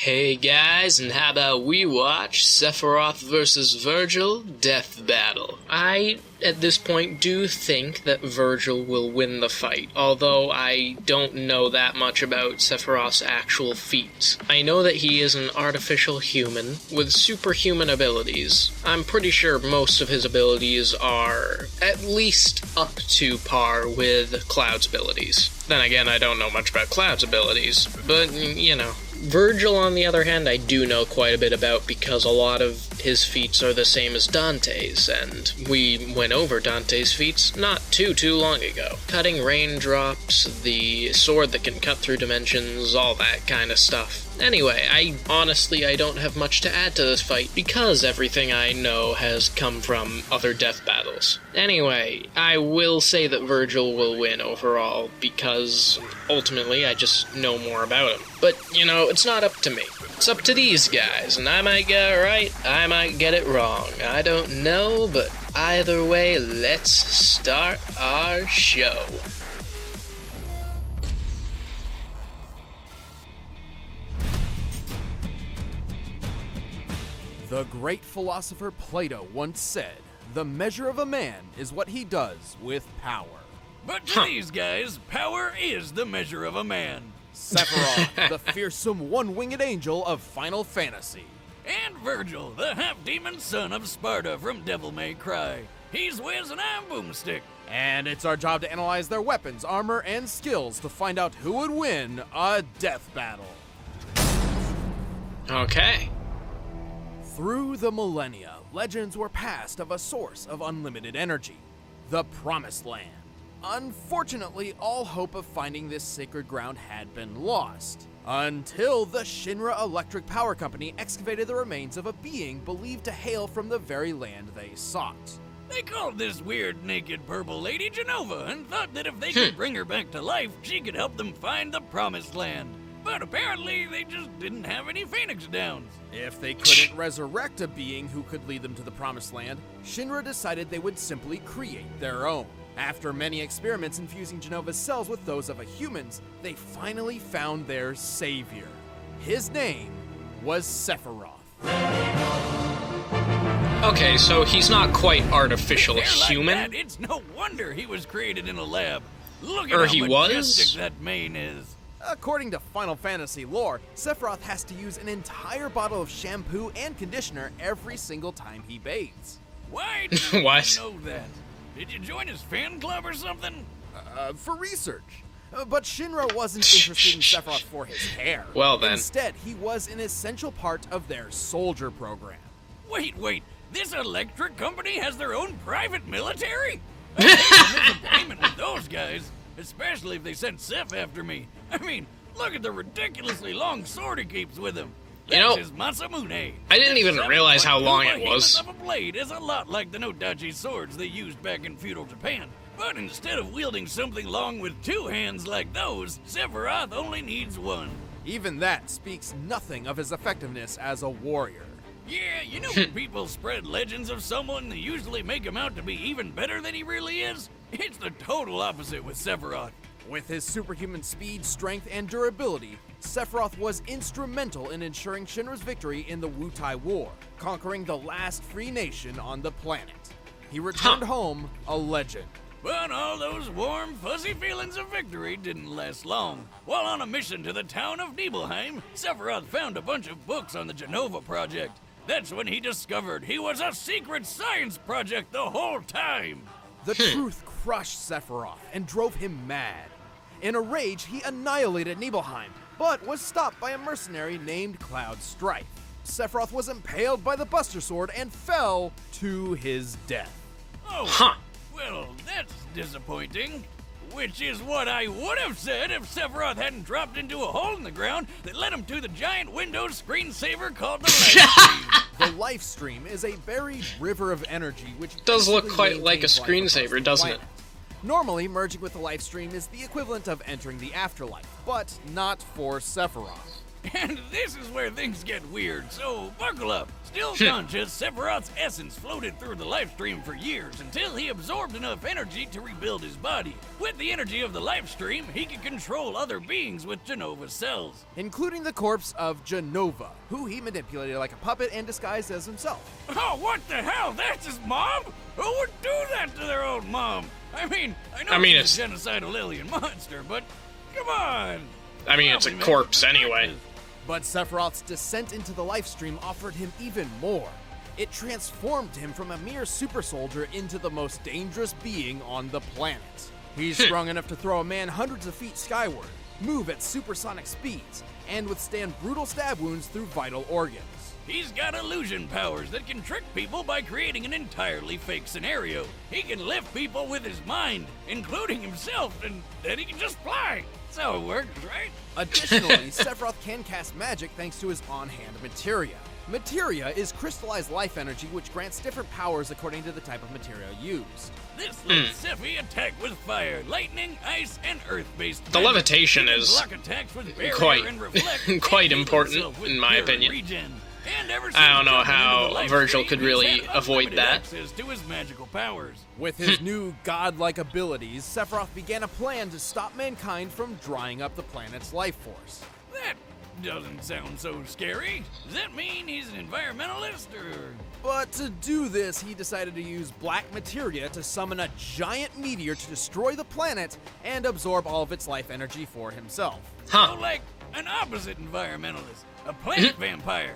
Hey guys, and how about we watch Sephiroth vs. Vergil Death Battle? I, at this point, do think that Vergil will win the fight, although I don't know that much about Sephiroth's actual feats. I know that he is an artificial human with superhuman abilities. I'm pretty sure most of his abilities are at least up to par with Cloud's abilities. Then again, I don't know much about Cloud's abilities, but, you know. Vergil, on the other hand, I do know quite a bit about because a lot of his feats are the same as Dante's, and we went over Dante's feats not too long ago. Cutting raindrops, the sword that can cut through dimensions, all that kind of stuff. Anyway, I don't have much to add to this fight because everything I know has come from other death battles. Anyway, I will say that Vergil will win overall because ultimately I just know more about him. But, you know, it's not up to me. It's up to these guys, and I might get it right, I might get it wrong. I don't know, but either way, let's start our show. The great philosopher Plato once said, "The measure of a man is what he does with power." But to these guys, power is the measure of a man. Sephiroth, the fearsome one-winged angel of Final Fantasy. And Vergil, the half-demon son of Sparta from Devil May Cry. He's whiz and I'm boomstick. And it's our job to analyze their weapons, armor, and skills to find out who would win a death battle. Okay. Through the millennia, legends were passed of a source of unlimited energy, the Promised Land. Unfortunately, all hope of finding this sacred ground had been lost, until the Shinra Electric Power Company excavated the remains of a being believed to hail from the very land they sought. They called this weird, naked purple lady Genova and thought that if they could bring her back to life, she could help them find the Promised Land. But apparently, they just didn't have any Phoenix Downs. If they couldn't resurrect a being who could lead them to the Promised Land, Shinra decided they would simply create their own. After many experiments infusing Genova's cells with those of a human's, they finally found their savior. His name was Sephiroth. Okay, so he's not quite artificial human. Like that, it's no wonder he was created in a lab. Look at Or how he majestic was? that mane is. According to Final Fantasy lore, Sephiroth has to use an entire bottle of shampoo and conditioner every single time he bathes. Why do you What? know that? Did you join his fan club or something? For research. But Shinra wasn't interested in Sephiroth for his hair. Well then. Instead, he was an essential part of their soldier program. Wait, this electric company has their own private military? I think I'm in agreement with those guys, especially if they sent Seph after me. I mean, look at the ridiculously long sword he keeps with him. You know, That's his Masamune. I didn't even realize how long it was. The behemoth of a blade is a lot like the Nodachi swords they used back in feudal Japan. But instead of wielding something long with two hands like those, Sephiroth only needs one. Even that speaks nothing of his effectiveness as a warrior. Yeah, you know when people spread legends of someone, they usually make him out to be even better than he really is? It's the total opposite with Sephiroth. With his superhuman speed, strength, and durability, Sephiroth was instrumental in ensuring Shinra's victory in the Wutai War, conquering the last free nation on the planet. He returned home a legend. But all those warm, fuzzy feelings of victory didn't last long. While on a mission to the town of Nibelheim, Sephiroth found a bunch of books on the Genova Project. That's when he discovered he was a secret science project the whole time. The truth crushed Sephiroth and drove him mad. In a rage, he annihilated Nibelheim, but was stopped by a mercenary named Cloud Strife. Sephiroth was impaled by the Buster Sword and fell to his death. Oh, well, that's disappointing. Which is what I would have said if Sephiroth hadn't dropped into a hole in the ground that led him to the giant Windows screensaver called the Life. The Life Stream is a buried river of energy which Does look basically quite like a maintains life across screensaver, the doesn't it? planet. Normally, merging with the Life Stream is the equivalent of entering the afterlife, but not for Sephiroth. And this is where things get weird, so buckle up. Still conscious, Sephiroth's essence floated through the life stream for years until he absorbed enough energy to rebuild his body. With the energy of the life stream, he could control other beings with Jenova's cells. Including the corpse of Jenova, who he manipulated like a puppet and disguised as himself. Oh, what the hell? That's his mom? Who would do that to their own mom? I know it's a genocidal alien monster, but come on. It's a corpse anyway. But Sephiroth's descent into the life stream offered him even more. It transformed him from a mere super soldier into the most dangerous being on the planet. He's strong enough to throw a man hundreds of feet skyward, move at supersonic speeds, and withstand brutal stab wounds through vital organs. He's got illusion powers that can trick people by creating an entirely fake scenario. He can lift people with his mind, including himself, and then he can just fly. That's how it works, right? Additionally, Sephiroth can cast magic thanks to his on-hand materia. Materia is crystallized life energy which grants different powers according to the type of materia used. This lets Sephi attack with fire, lightning, ice, and earth-based The levitation is block attacks with barrier quite and reflect quite and important in my pure opinion. Regen. And ever I don't since know jumping into how the life Vergil stream, could he's really had avoid unlimited that. access to his magical powers. With his new godlike abilities, Sephiroth began a plan to stop mankind from drying up the planet's life force. That doesn't sound so scary. Does that mean he's an environmentalist, or...? But to do this, he decided to use black materia to summon a giant meteor to destroy the planet and absorb all of its life energy for himself. Huh. So, like, an opposite environmentalist. A planet vampire.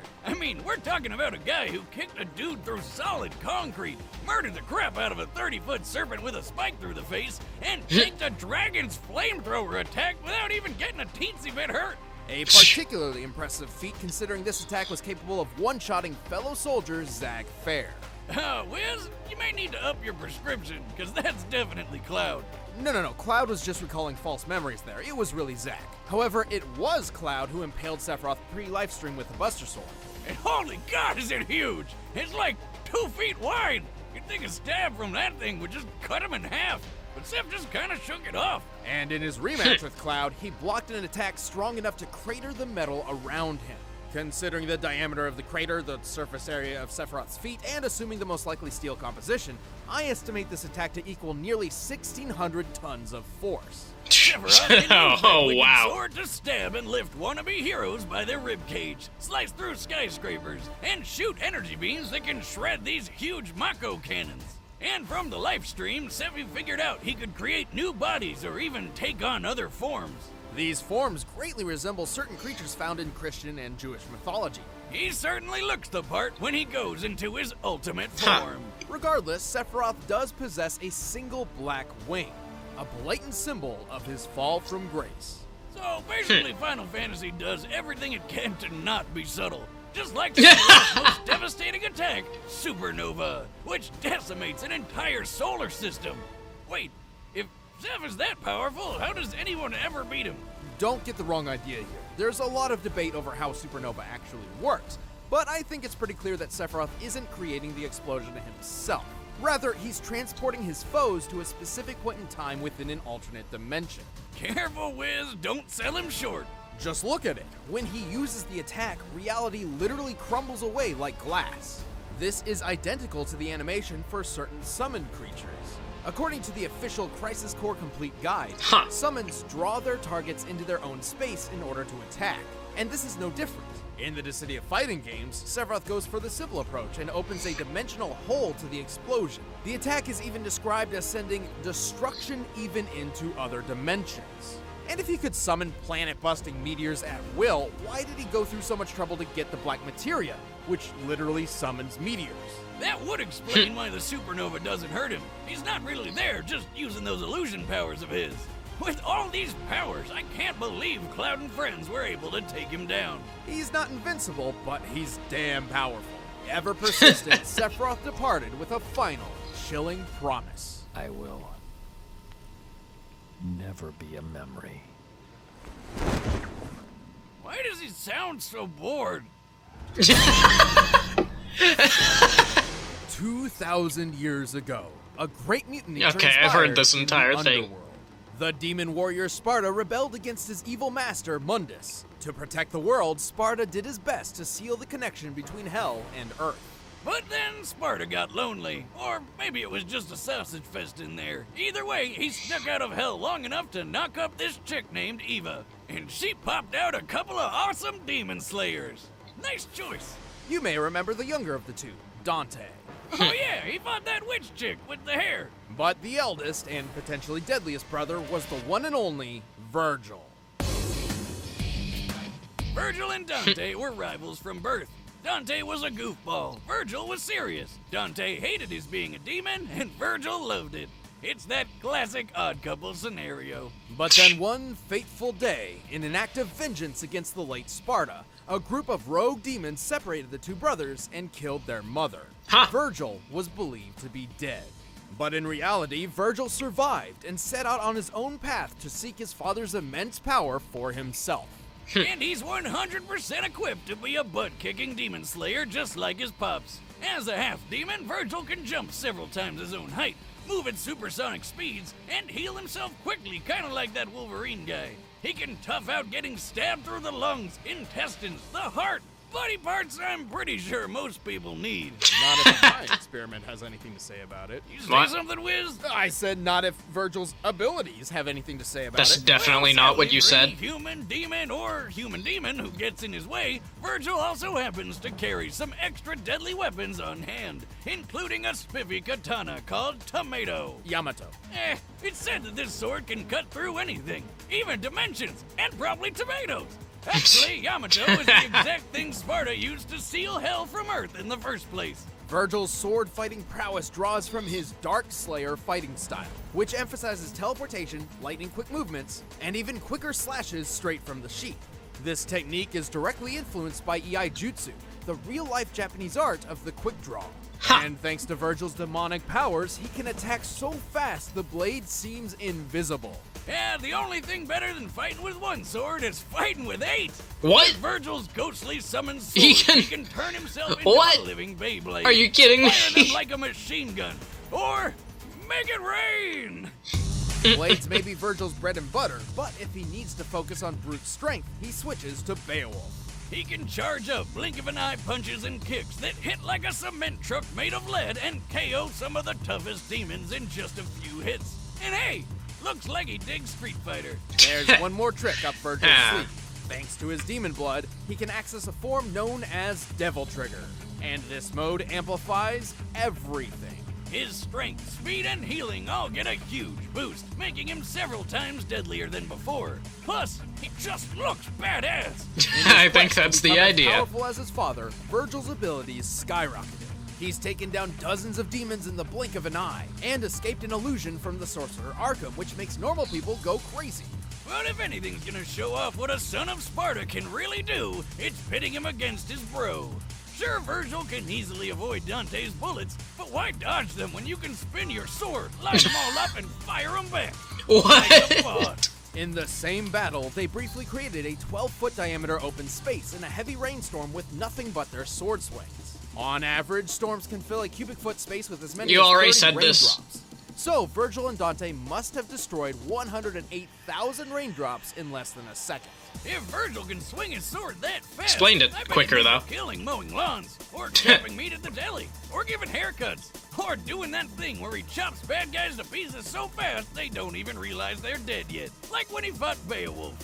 We're talking about a guy who kicked a dude through solid concrete, murdered the crap out of a 30-foot serpent with a spike through the face, and tanked a dragon's flamethrower attack without even getting a teensy bit hurt. A particularly impressive feat considering this attack was capable of one-shotting fellow soldier Zag Fair. Wiz, you may need to up your prescription, because that's definitely Cloud. No. Cloud was just recalling false memories there. It was really Zack. However, it was Cloud who impaled Sephiroth pre-lifestream with the Buster Sword. And holy God, is it huge! It's like 2 feet wide! You'd think a stab from that thing would just cut him in half, but Sep just kind of shook it off. And in his rematch with Cloud, he blocked an attack strong enough to crater the metal around him. Considering the diameter of the crater, the surface area of Sephiroth's feet, and assuming the most likely steel composition, I estimate this attack to equal nearly 1,600 tons of force. Oh, wow. Sword to stab and lift wannabe heroes by their ribcage, slice through skyscrapers, and shoot energy beams that can shred these huge Mako cannons. And from the life stream, Sephi figured out he could create new bodies or even take on other forms. These forms greatly resemble certain creatures found in Christian and Jewish mythology. He certainly looks the part when he goes into his ultimate form. Regardless, Sephiroth does possess a single black wing, a blatant symbol of his fall from grace. So basically, Final Fantasy does everything it can to not be subtle. Just like Sephiroth's most devastating attack, Supernova, which decimates an entire solar system. Wait, if Zeph is that powerful, how does anyone ever beat him? Don't get the wrong idea here. There's a lot of debate over how Supernova actually works, but I think it's pretty clear that Sephiroth isn't creating the explosion himself. Rather, he's transporting his foes to a specific point in time within an alternate dimension. Careful, Wiz, don't sell him short. Just look at it. When he uses the attack, reality literally crumbles away like glass. This is identical to the animation for certain summoned creatures. According to the official Crisis Core Complete Guide, summons draw their targets into their own space in order to attack, and this is no different. In the Dissidia fighting games, Sephiroth goes for the civil approach and opens a dimensional hole to the explosion. The attack is even described as sending destruction even into other dimensions. And if he could summon planet-busting meteors at will, why did he go through so much trouble to get the black materia, which literally summons meteors? That would explain why the supernova doesn't hurt him. He's not really there, just using those illusion powers of his. With all these powers, I can't believe Cloud and friends were able to take him down. He's not invincible, but he's damn powerful. Ever persistent, Sephiroth departed with a final, chilling promise. I will never be a memory. Why does he sound so bored? 2,000 years ago, a great mutiny Okay, I've heard this entire thing. The demon warrior Sparta rebelled against his evil master, Mundus. To protect the world, Sparta did his best to seal the connection between Hell and Earth. But then Sparta got lonely, or maybe it was just a sausage fest in there. Either way, he snuck out of Hell long enough to knock up this chick named Eva, and she popped out a couple of awesome demon slayers. Nice choice. You may remember the younger of the two, Dante. Oh yeah, he fought that witch chick with the hair. But the eldest and potentially deadliest brother was the one and only Vergil. Vergil and Dante were rivals from birth. Dante was a goofball. Vergil was serious. Dante hated his being a demon, and Vergil loved it. It's that classic odd couple scenario. But then one fateful day, in an act of vengeance against the late Sparta, a group of rogue demons separated the two brothers and killed their mother. Huh. Vergil was believed to be dead. But in reality, Vergil survived and set out on his own path to seek his father's immense power for himself. And he's 100% equipped to be a butt-kicking demon slayer just like his pops. As a half-demon, Vergil can jump several times his own height, move at supersonic speeds, and heal himself quickly, kind of like that Wolverine guy. He can tough out getting stabbed through the lungs, intestines, the heart, body parts I'm pretty sure most people need. Not if my experiment has anything to say about it. You say What? something, Wiz? I said not if Vergil's abilities have anything to say about That's it. definitely Well, not what you sadly, said. for any human demon or human demon who gets in his way, Vergil also happens to carry some extra deadly weapons on hand, including a spiffy katana called Tomato. Yamato. It's said that this sword can cut through anything, even dimensions, and probably tomatoes. Actually, Yamato is the exact thing Sparta used to seal Hell from Earth in the first place. Vergil's sword-fighting prowess draws from his Dark Slayer fighting style, which emphasizes teleportation, lightning-quick movements, and even quicker slashes straight from the sheath. This technique is directly influenced by Iai Jutsu, the real-life Japanese art of the quick draw. Ha! And thanks to Vergil's demonic powers, he can attack so fast the blade seems invisible. Yeah, the only thing better than fighting with one sword is fighting with 8. What? With Vergil's ghostly summoned sword, He he can- can turn himself into What? a living Beyblade. Are you kidding me? Fire them like a machine gun. Or make it rain. Blades may be Vergil's bread and butter, but if he needs to focus on brute strength, he switches to Beowulf. He can charge up blink of an eye punches and kicks that hit like a cement truck made of lead and KO some of the toughest demons in just a few hits. And hey, looks like he digs Street Fighter. There's one more trick up Vergil's sleeve. Thanks to his demon blood, he can access a form known as Devil Trigger. And this mode amplifies everything. His strength, speed, and healing all get a huge boost, making him several times deadlier than before. Plus, he just looks badass. I think that's the Become as idea. powerful as his father, Vergil's abilities skyrocketed. He's taken down dozens of demons in the blink of an eye, and escaped an illusion from the sorcerer Arkham, which makes normal people go crazy. But if anything's gonna show off what a son of Sparta can really do, it's pitting him against his bro. Sure, Vergil can easily avoid Dante's bullets, but why dodge them when you can spin your sword, line them all up, and fire them back? Like a What? bot. In the same battle, they briefly created a 12-foot diameter open space in a heavy rainstorm with nothing but their sword swings. On average, storms can fill a cubic foot space with as many You as already 30 said this. raindrops. So, Vergil and Dante must have destroyed 108,000 raindrops in less than a second. If Vergil can swing his sword that fast, Explained it I bet quicker, he's though. killing mowing lawns, or chopping meat at the deli, or giving haircuts, or doing that thing where he chops bad guys to pieces so fast they don't even realize they're dead yet. Like when he fought Beowulf.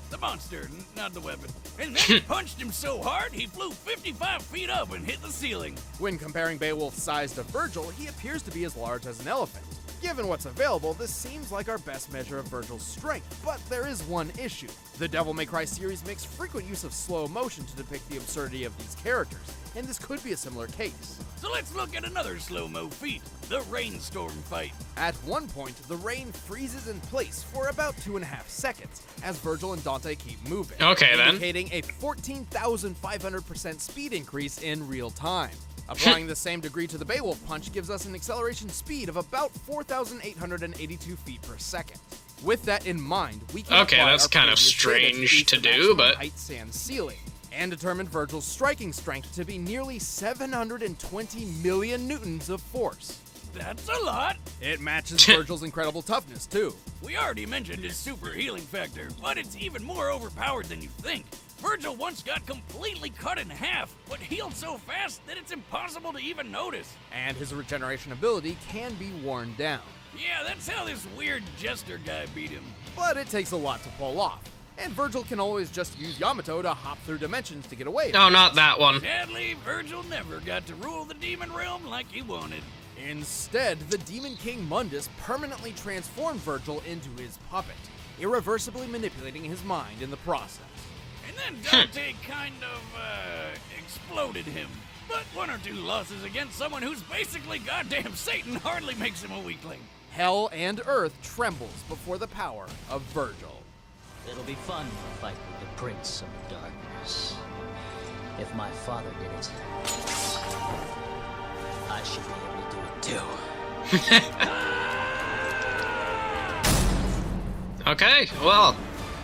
The monster, not the weapon. And then he punched him so hard he flew 55 feet up and hit the ceiling. When comparing Beowulf's size to Vergil, he appears to be as large as an elephant. Given what's available, this seems like our best measure of Vergil's strength, but there is one issue. The Devil May Cry series makes frequent use of slow motion to depict the absurdity of these characters, and this could be a similar case. So let's look at another slow-mo feat, the rainstorm fight. At one point, the rain freezes in place for about 2.5 seconds, as Vergil and Dante keep moving, Okay, then. indicating a 14,500% speed increase in real time. Applying the same degree to the Beowulf punch gives us an acceleration speed of about 4,882 feet per second. With that in mind, we can Okay, apply that's our kind of previous data to strange boost to the do, maximum but- height sand ceiling, and determine Vergil's striking strength to be nearly 720 million newtons of force. That's a lot. It matches Vergil's incredible toughness, too. We already mentioned his super healing factor, but it's even more overpowered than you think. Vergil once got completely cut in half, but healed so fast that it's impossible to even notice. And his regeneration ability can be worn down. Yeah, that's how this weird jester guy beat him. But it takes a lot to pull off. And Vergil can always just use Yamato to hop through dimensions to get away. No, not that one. Sadly, Vergil never got to rule the demon realm like he wanted. Instead, the Demon King Mundus permanently transformed Vergil into his puppet, irreversibly manipulating his mind in the process. And then Dante kind of, exploded him. But 1 or 2 losses against someone who's basically goddamn Satan hardly makes him a weakling. Hell and Earth trembles before the power of Vergil. It'll be fun to fight with the Prince of Darkness. If my father did it, I should be able to do it too. Okay, well,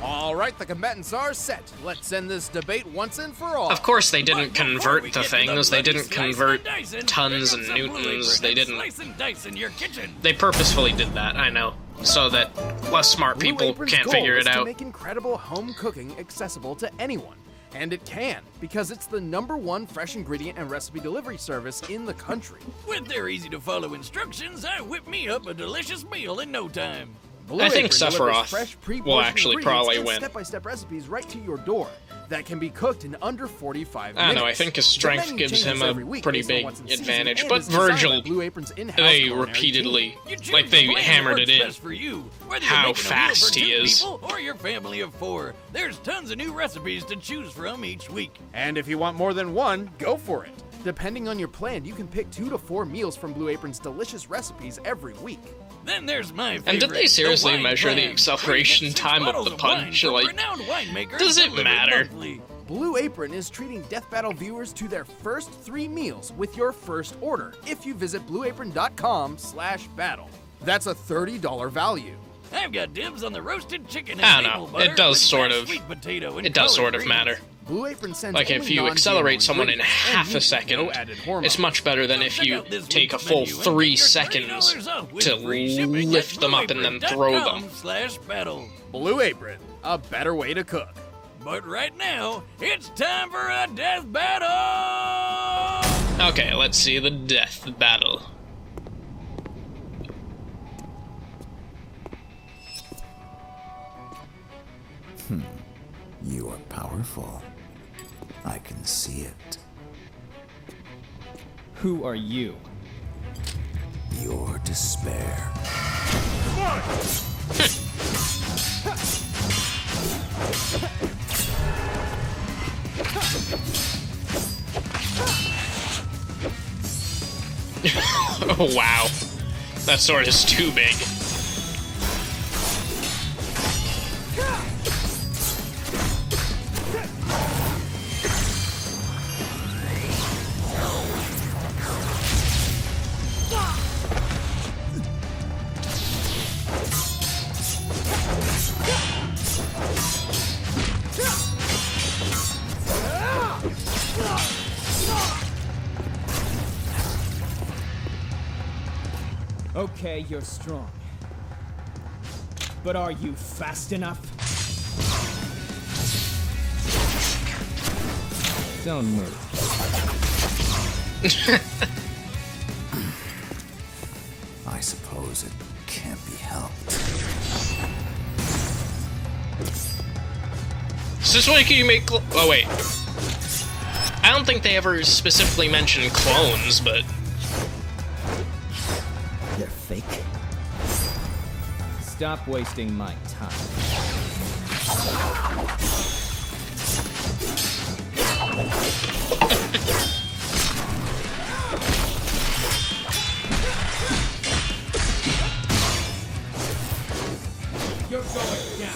All right, the combatants are set. Let's end this debate once and for all. of course they didn't But before we convert get the to things. They bloody didn't slicing convert and dicing, tons pick and up some Blue newtons. Apron They and didn't. slice and dice in your kitchen. They purposefully did that, I know. So that less smart Blue people Apron's can't goal figure is it to out. make incredible home cooking accessible to anyone. And it can, because it's the #1 fresh ingredient and recipe delivery service in the country. With their easy-to-follow instructions, I whip me up a delicious meal in no time. Blue I think Apron delivers Sephiroth fresh, will pre-portioned actually ingredients probably and win. step-by-step recipes right to your door that can be cooked in under 45 I minutes. don't know, I think his The strength menu gives changes him a every week pretty based on big what's in season, advantage, and but is designed by Virgil, Blue Apron's in-house they culinary repeatedly, You choose like they the plan hammered that it works in. best for you, whether How you're making a meal fast for he 2 is. people or your family of 4. There's tons of new recipes to choose from each week. And if you want more than one, go for it. Depending on your plan, you can pick 2 to 4 meals from Blue Apron's delicious recipes every week. Then there's my favorite. And did they seriously the wine measure the plan, where you acceleration get 6 time of bottles the wine punch? from Like, renowned winemakers does it delivered matter? monthly. Blue Apron is treating Death Battle viewers to their first 3 meals with your first order if you visit blueapron.com/battle. That's a $30 value. I've got dibs on the roasted chicken and I don't maple know, butter it does with sort mashed of- sweet potato and it does collard sort of greens. matter. Blue Apron sends Like, if only you non-GMO accelerate someone in ingredients and half a uses second, no added hormones. it's much better than if Check you out this take a week's full menu and 3 get your seconds $30 off with to free shipping lift at them up and then throw them. blueapron.com/battle. Blue Apron, a better way to cook. But right now, it's time for a death battle! Okay, let's see the death battle. You are powerful. I can see it. Who are you? Your despair. Oh wow, that sword is too big. Okay, you're strong. But are you fast enough? Don't move. I suppose it can't be helped. Is this why you make oh wait. I don't think they ever specifically mentioned clones, but They're fake. Stop wasting my time. You're going down.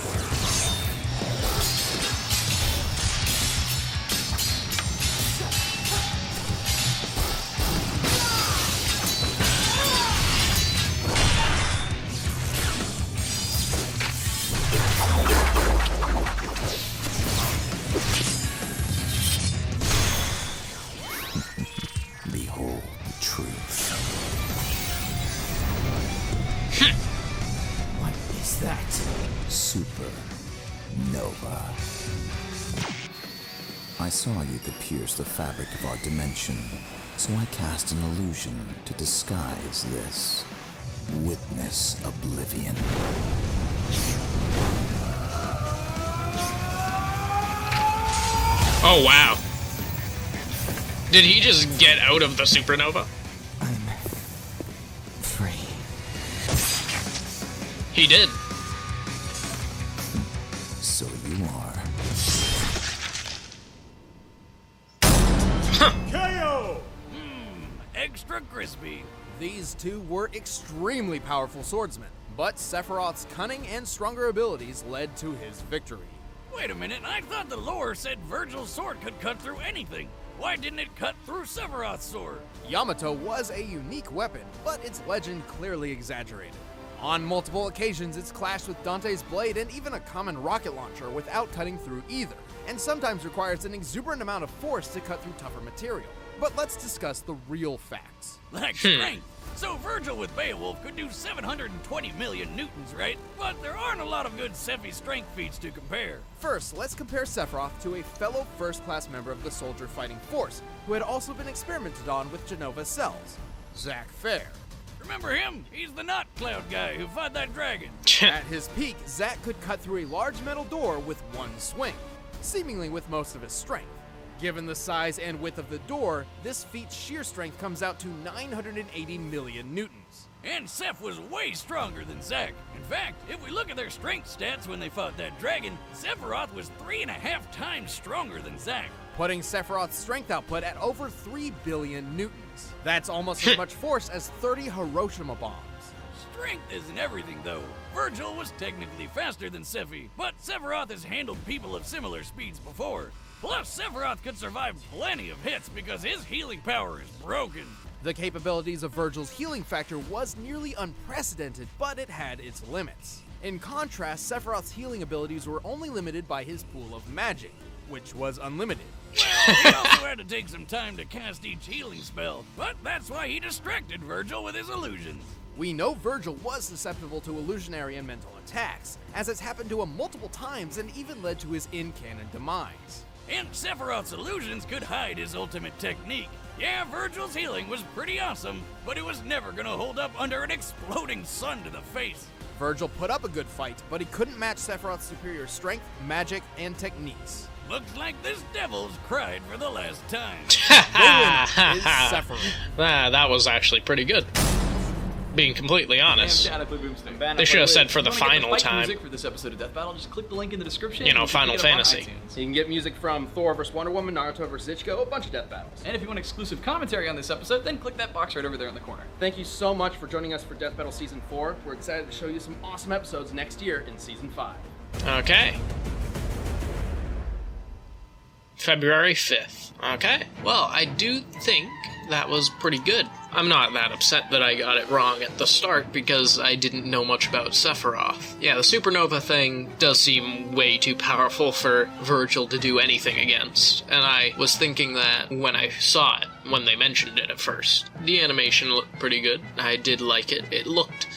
Behold the truth. What is that? Supernova. I saw you could pierce the fabric of our dimension, so I cast an illusion to disguise this. Witness oblivion. Oh, wow. Did he just get out of the supernova? I'm free. He did. So you are. KO! Extra crispy. These two were extremely powerful swordsmen, but Sephiroth's cunning and stronger abilities led to his victory. Wait a minute, I thought the lore said Vergil's sword could cut through anything. Why didn't it cut through Sephiroth's sword? Yamato was a unique weapon, but its legend clearly exaggerated. On multiple occasions, it's clashed with Dante's blade and even a common rocket launcher without cutting through either, and sometimes requires an exuberant amount of force to cut through tougher material. But let's discuss the real facts. Like strength. So Vergil with Beowulf could do 720 million newtons, right? But there aren't a lot of good Sephi strength feats to compare. First, let's compare Sephiroth to a fellow first-class member of the soldier fighting force, who had also been experimented on with Jenova cells, Zack Fair. Remember him? He's the knot cloud guy who fought that dragon. At his peak, Zack could cut through a large metal door with one swing, seemingly with most of his strength. Given the size and width of the door, this feat's sheer strength comes out to 980 million newtons. And Seph was way stronger than Zack. In fact, if we look at their strength stats when they fought that dragon, Sephiroth was 3.5 times stronger than Zack. Putting Sephiroth's strength output at over 3 billion newtons. That's almost as much force as 30 Hiroshima bombs. Strength isn't everything, though. Vergil was technically faster than Sephi, but Sephiroth has handled people of similar speeds before. Plus, Sephiroth could survive plenty of hits because his healing power is broken. The capabilities of Vergil's healing factor was nearly unprecedented, but it had its limits. In contrast, Sephiroth's healing abilities were only limited by his pool of magic, which was unlimited. Well, he also had to take some time to cast each healing spell, but that's why he distracted Vergil with his illusions. We know Vergil was susceptible to illusionary and mental attacks, as it's happened to him multiple times and even led to his in-canon demise. And Sephiroth's illusions could hide his ultimate technique. Yeah, Vergil's healing was pretty awesome, but it was never gonna hold up under an exploding sun to the face. Vergil put up a good fight, but he couldn't match Sephiroth's superior strength, magic, and techniques. Looks like this devil's cried for the last time. The winner is Sephiroth. That was actually pretty good. Being completely honest. They should have said for the final time. Music for this episode of Death Battle, just click the link in the description. You know, Final Fantasy. You can get music from Thor vs. Wonder Woman, Naruto vs. Ichigo, a bunch of death battles. And if you want exclusive commentary on this episode, then click that box right over there in the corner. Thank you so much for joining us for Death Battle Season 4. We're excited to show you some awesome episodes next year in Season 5. Okay. February 5th. Okay. Well, I do think that was pretty good. I'm not that upset that I got it wrong at the start because I didn't know much about Sephiroth. Yeah, the supernova thing does seem way too powerful for Vergil to do anything against, and I was thinking that when I saw it, when they mentioned it at first. The animation looked pretty good. I did like it. It looked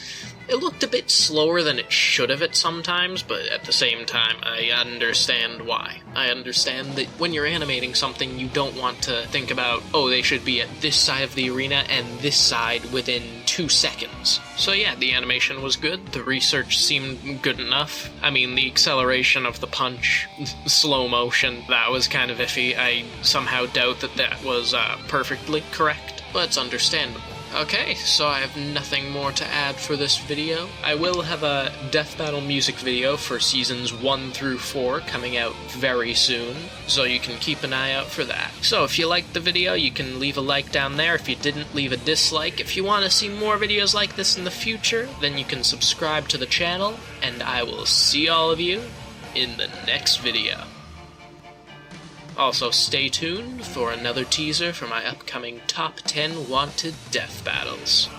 a bit slower than it should have at sometimes, but at the same time, I understand why. I understand that when you're animating something, you don't want to think about, oh, they should be at this side of the arena and this side within 2 seconds. So yeah, the animation was good. The research seemed good enough. I mean, the acceleration of the punch, slow motion, that was kind of iffy. I somehow doubt that was perfectly correct, but it's understandable. Okay, so I have nothing more to add for this video. I will have a Death Battle music video for Seasons 1 through 4 coming out very soon, so you can keep an eye out for that. So if you liked the video, you can leave a like down there. If you didn't, leave a dislike. If you want to see more videos like this in the future, then you can subscribe to the channel, and I will see all of you in the next video. Also, stay tuned for another teaser for my upcoming Top 10 Wanted Death Battles.